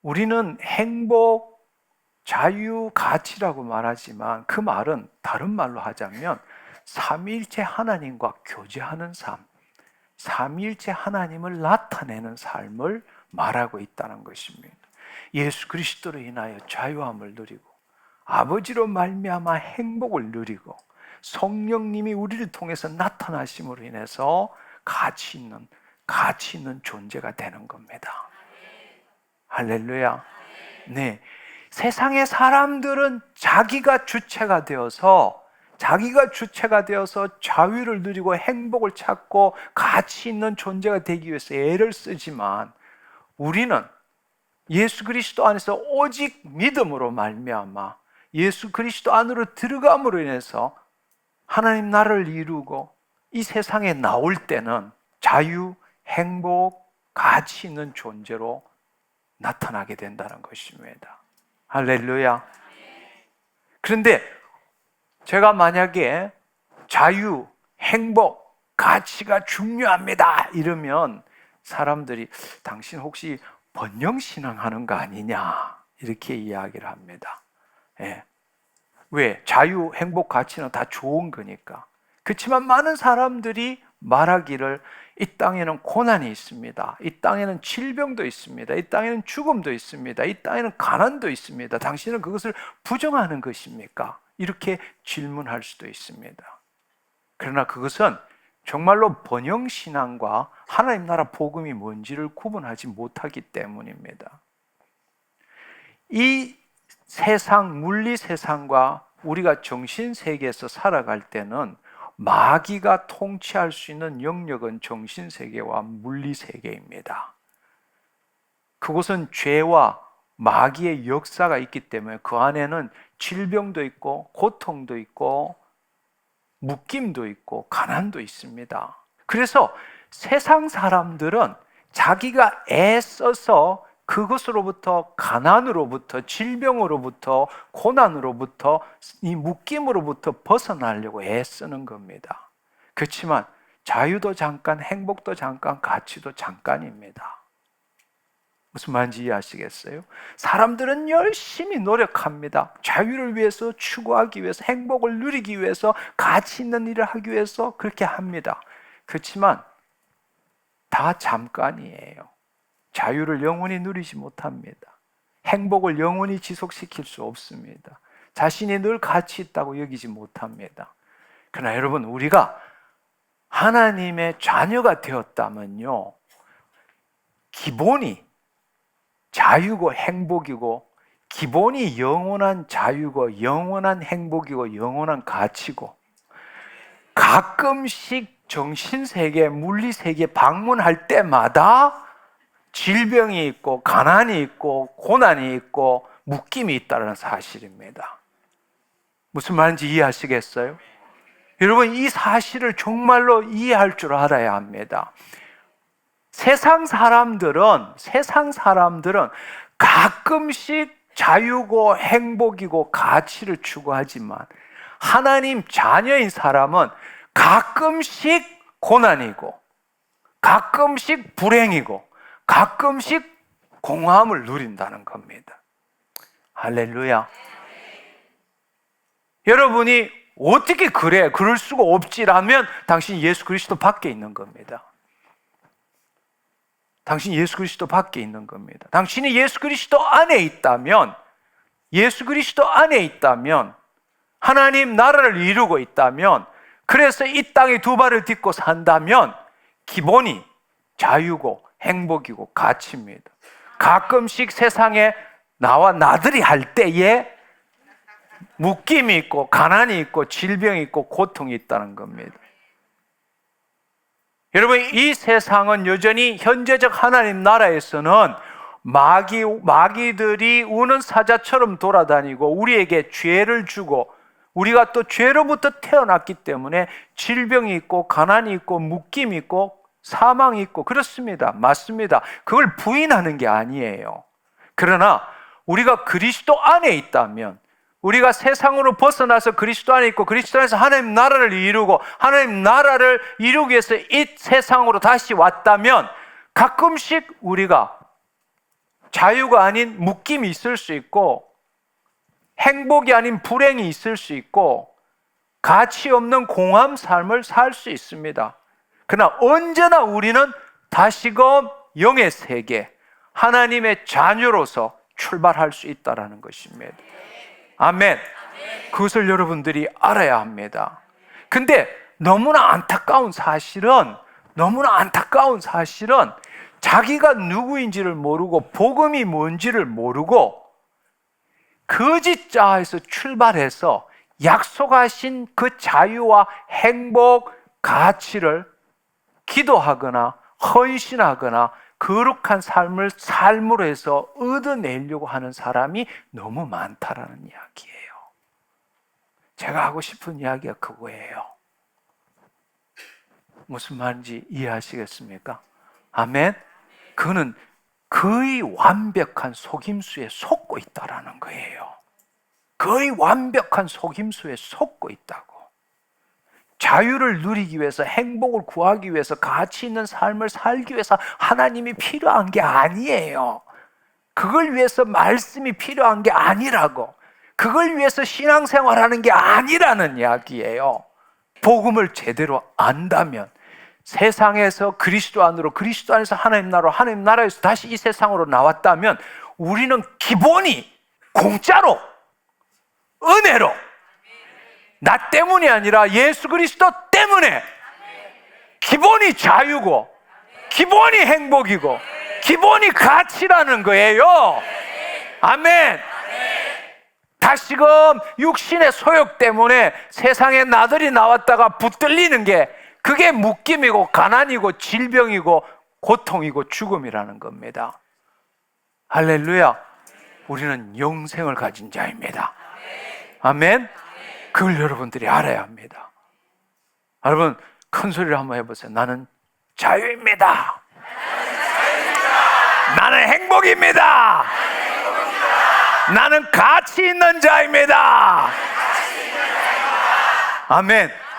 우리는 행복, 자유, 가치라고 말하지만 그 말은 다른 말로 하자면 삼위일체 하나님과 교제하는 삶, 삼위일체 하나님을 나타내는 삶을 말하고 있다는 것입니다. 예수 그리스도로 인하여 자유함을 누리고 아버지로 말미암아 행복을 누리고 성령님이 우리를 통해서 나타나심으로 인해서 가치 있는 존재가 되는 겁니다. 할렐루야. 네. 세상의 사람들은 자기가 주체가 되어서 자유를 누리고 행복을 찾고 가치 있는 존재가 되기 위해서 애를 쓰지만 우리는 예수 그리스도 안에서 오직 믿음으로 말미암아 예수 그리스도 안으로 들어감으로 인해서 하나님 나라를 이루고 이 세상에 나올 때는 자유, 행복, 가치 있는 존재로 나타나게 된다는 것입니다. 할렐루야. 그런데 제가 만약에 자유, 행복, 가치가 중요합니다 이러면 사람들이 당신 혹시 번영신앙하는 거 아니냐 이렇게 이야기를 합니다. 예. 왜? 자유, 행복, 가치는 다 좋은 거니까. 그렇지만 많은 사람들이 말하기를 이 땅에는 고난이 있습니다. 이 땅에는 질병도 있습니다. 이 땅에는 죽음도 있습니다. 이 땅에는 가난도 있습니다. 당신은 그것을 부정하는 것입니까? 이렇게 질문할 수도 있습니다. 그러나 그것은 정말로 번영신앙과 하나님 나라 복음이 뭔지를 구분하지 못하기 때문입니다. 이 세상, 물리 세상과 우리가 정신 세계에서 살아갈 때는 마귀가 통치할 수 있는 영역은 정신 세계와 물리 세계입니다. 그곳은 죄와 마귀의 역사가 있기 때문에 그 안에는 질병도 있고 고통도 있고 묶임도 있고 가난도 있습니다. 그래서 세상 사람들은 자기가 애써서 그것으로부터 가난으로부터 질병으로부터 고난으로부터 이 묶임으로부터 벗어나려고 애쓰는 겁니다. 그렇지만 자유도 잠깐, 행복도 잠깐, 가치도 잠깐입니다. 무슨 말인지 이해하시겠어요? 사람들은 열심히 노력합니다. 자유를 위해서, 추구하기 위해서, 행복을 누리기 위해서, 가치 있는 일을 하기 위해서 그렇게 합니다. 그렇지만 다 잠깐이에요. 자유를 영원히 누리지 못합니다. 행복을 영원히 지속시킬 수 없습니다. 자신이 늘 가치 있다고 여기지 못합니다. 그러나 여러분, 우리가 하나님의 자녀가 되었다면요, 기본이 자유고 행복이고, 기본이 영원한 자유고 영원한 행복이고 영원한 가치고, 가끔씩 정신세계, 물리세계 방문할 때마다 질병이 있고 가난이 있고 고난이 있고 묶임이 있다는 사실입니다. 무슨 말인지 이해하시겠어요? 여러분, 이 사실을 정말로 이해할 줄 알아야 합니다. 세상 사람들은 가끔씩 자유고 행복이고 가치를 추구하지만 하나님 자녀인 사람은 가끔씩 고난이고 가끔씩 불행이고 가끔씩 공허함을 누린다는 겁니다. 할렐루야. 여러분이 어떻게 그럴 수가 없지라면 당신이 예수 그리스도 밖에 있는 겁니다. 당신이 예수 그리스도 밖에 있는 겁니다. 당신이 예수 그리스도 안에 있다면 하나님 나라를 이루고 있다면, 그래서 이 땅에 두 발을 딛고 산다면 기본이 자유고 행복이고 가치입니다. 가끔씩 세상에 나와 나들이 할 때에 묶임이 있고 가난이 있고 질병이 있고 고통이 있다는 겁니다. 여러분, 이 세상은 여전히 현재적 하나님 나라에서는 마귀들이 우는 사자처럼 돌아다니고 우리에게 죄를 주고, 우리가 또 죄로부터 태어났기 때문에 질병이 있고 가난이 있고 묶임이 있고 사망이 있고 그렇습니다. 맞습니다. 그걸 부인하는 게 아니에요. 그러나 우리가 그리스도 안에 있다면, 우리가 세상으로 벗어나서 그리스도 안에 있고 그리스도 안에서 하나님 나라를 이루고 하나님 나라를 이루기 위해서 이 세상으로 다시 왔다면 가끔씩 우리가 자유가 아닌 묶임이 있을 수 있고, 행복이 아닌 불행이 있을 수 있고, 가치 없는 공허한 삶을 살 수 있습니다. 그러나 언제나 우리는 다시금 영의 세계, 하나님의 자녀로서 출발할 수 있다는 것입니다. 아멘. 그것을 여러분들이 알아야 합니다. 근데 너무나 안타까운 사실은 자기가 누구인지를 모르고 복음이 뭔지를 모르고 거짓 자아에서 출발해서 약속하신 그 자유와 행복, 가치를 기도하거나 헌신하거나 거룩한 삶으로 해서 얻어내려고 하는 사람이 너무 많다라는 이야기예요. 제가 하고 싶은 이야기가 그거예요. 무슨 말인지 이해하시겠습니까? 아멘? 그는 거의 완벽한 속임수에 속고 있다라는 거예요. 거의 완벽한 속임수에 속고 있다고. 자유를 누리기 위해서, 행복을 구하기 위해서, 가치 있는 삶을 살기 위해서 하나님이 필요한 게 아니에요. 그걸 위해서 말씀이 필요한 게 아니라고. 그걸 위해서 신앙생활하는 게 아니라는 이야기예요. 복음을 제대로 안다면 세상에서 그리스도 안으로, 그리스도 안에서 하나님 나라로, 하나님 나라에서 다시 이 세상으로 나왔다면 우리는 기본이 공짜로, 은혜로, 나 때문이 아니라 예수 그리스도 때문에 기본이 자유고, 기본이 행복이고, 기본이 가치라는 거예요. 아멘. 다시금 육신의 소욕 때문에 세상에 나들이 나왔다가 붙들리는 게, 그게 묶임이고 가난이고 질병이고 고통이고 죽음이라는 겁니다. 할렐루야. 우리는 영생을 가진 자입니다. 아멘. 그걸 여러분들이 알아야 합니다. 여러분 큰 소리로 한번 해보세요. 나는 자유입니다. 나는 행복입니다. 나는 가치 있는 자입니다. 아멘.